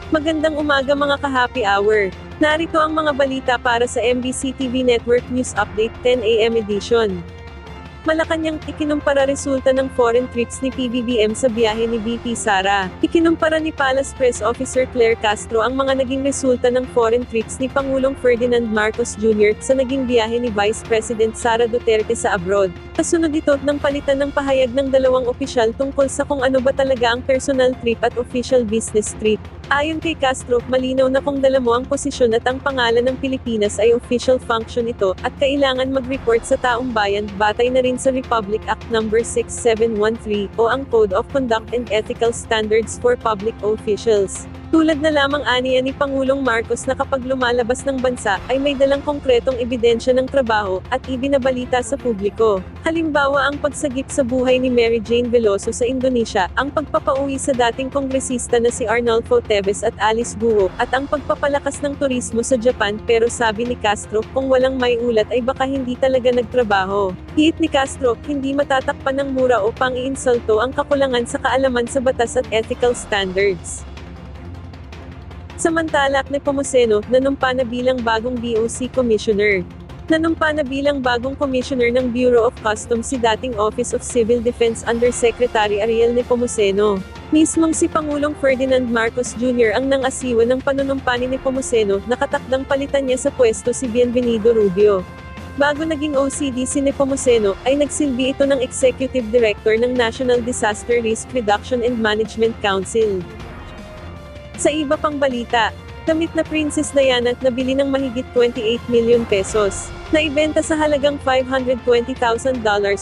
Magandang umaga mga ka-happy hour. Narito ang mga balita para sa MBC TV Network News Update 10 AM edition. Malacanang ikinumpara resulta ng foreign trips ni PBBM sa biyahe ni VP Sara. Ikinumpara ni Palace Press Officer Claire Castro ang mga naging resulta ng foreign trips ni Pangulong Ferdinand Marcos Jr. sa naging biyahe ni Vice President Sara Duterte sa abroad. Kasunod ito ng palitan ng pahayag ng dalawang opisyal tungkol sa kung ano ba talaga ang personal trip at official business trip. Ayon kay Castro, malinaw na kung dala mo ang posisyon at ang pangalan ng Pilipinas ay official function ito, at kailangan mag-report sa taong bayan, batay na rin sa Republic Act No. 6713, o ang Code of Conduct and Ethical Standards for Public Officials. Tulad na lamang aniya ni Pangulong Marcos na kapag lumalabas ng bansa, ay may dalang konkretong ebidensya ng trabaho, at ibinabalita sa publiko. Halimbawa ang pagsagip sa buhay ni Mary Jane Veloso sa Indonesia, ang pagpapauwi sa dating kongresista na si Arnolfo Teves at Alice Guo, at ang pagpapalakas ng turismo sa Japan. Pero sabi ni Castro, kung walang may ulat ay baka hindi talaga nagtrabaho. Hiit ni Castro, hindi matatakpan ng mura o pang-iinsulto ang kakulangan sa kaalaman sa batas at ethical standards. Samantala, Nepomuceno, nanumpa na bilang bagong DOC Commissioner. Nanumpa na bilang bagong Commissioner ng Bureau of Customs si dating Office of Civil Defense Undersecretary Ariel Nepomuceno. Mismong si Pangulong Ferdinand Marcos Jr. ang nang-asiwa ng panunumpa ni Nepomuceno, nakatakdang palitan niya sa pwesto si Bienvenido Rubio. Bago naging OCD si Nepomuceno, ay nagsilbi ito ng Executive Director ng National Disaster Risk Reduction and Management Council. Sa iba pang balita, damit na Princess Diana nabili ng mahigit 28 million pesos. Naibenta sa halagang $520,000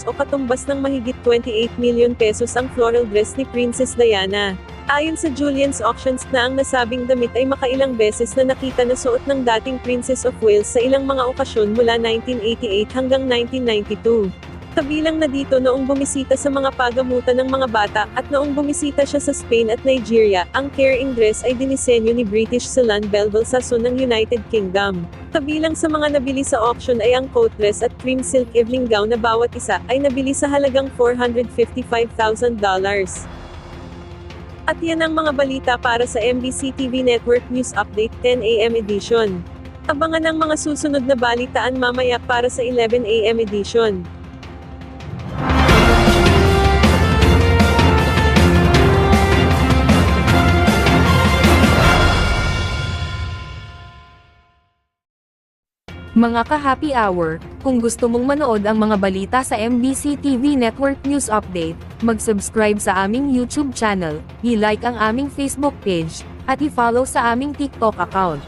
o katumbas ng mahigit 28 million pesos ang floral dress ni Princess Diana. Ayon sa Julien's Auctions na ang nasabing damit ay makailang beses na nakita na suot ng dating Princess of Wales sa ilang mga okasyon mula 1988 hanggang 1992. Kabilang na dito noong bumisita sa mga pagamutan ng mga bata, at noong bumisita siya sa Spain at Nigeria. Ang carrying dress ay dinisenyo ni British Celine Belbelsason ng United Kingdom. Kabilang sa mga nabili sa auction ay ang coat dress at cream silk evening gown na bawat isa ay nabili sa halagang $455,000. At yan ang mga balita para sa MBC TV Network News Update 10 AM edition. Abangan ang mga susunod na balitaan mamaya para sa 11 AM edition. Mga ka-happy hour, kung gusto mong manood ang mga balita sa MBC TV Network News Update, mag-subscribe sa aming YouTube channel, i-like ang aming Facebook page, at i-follow sa aming TikTok account.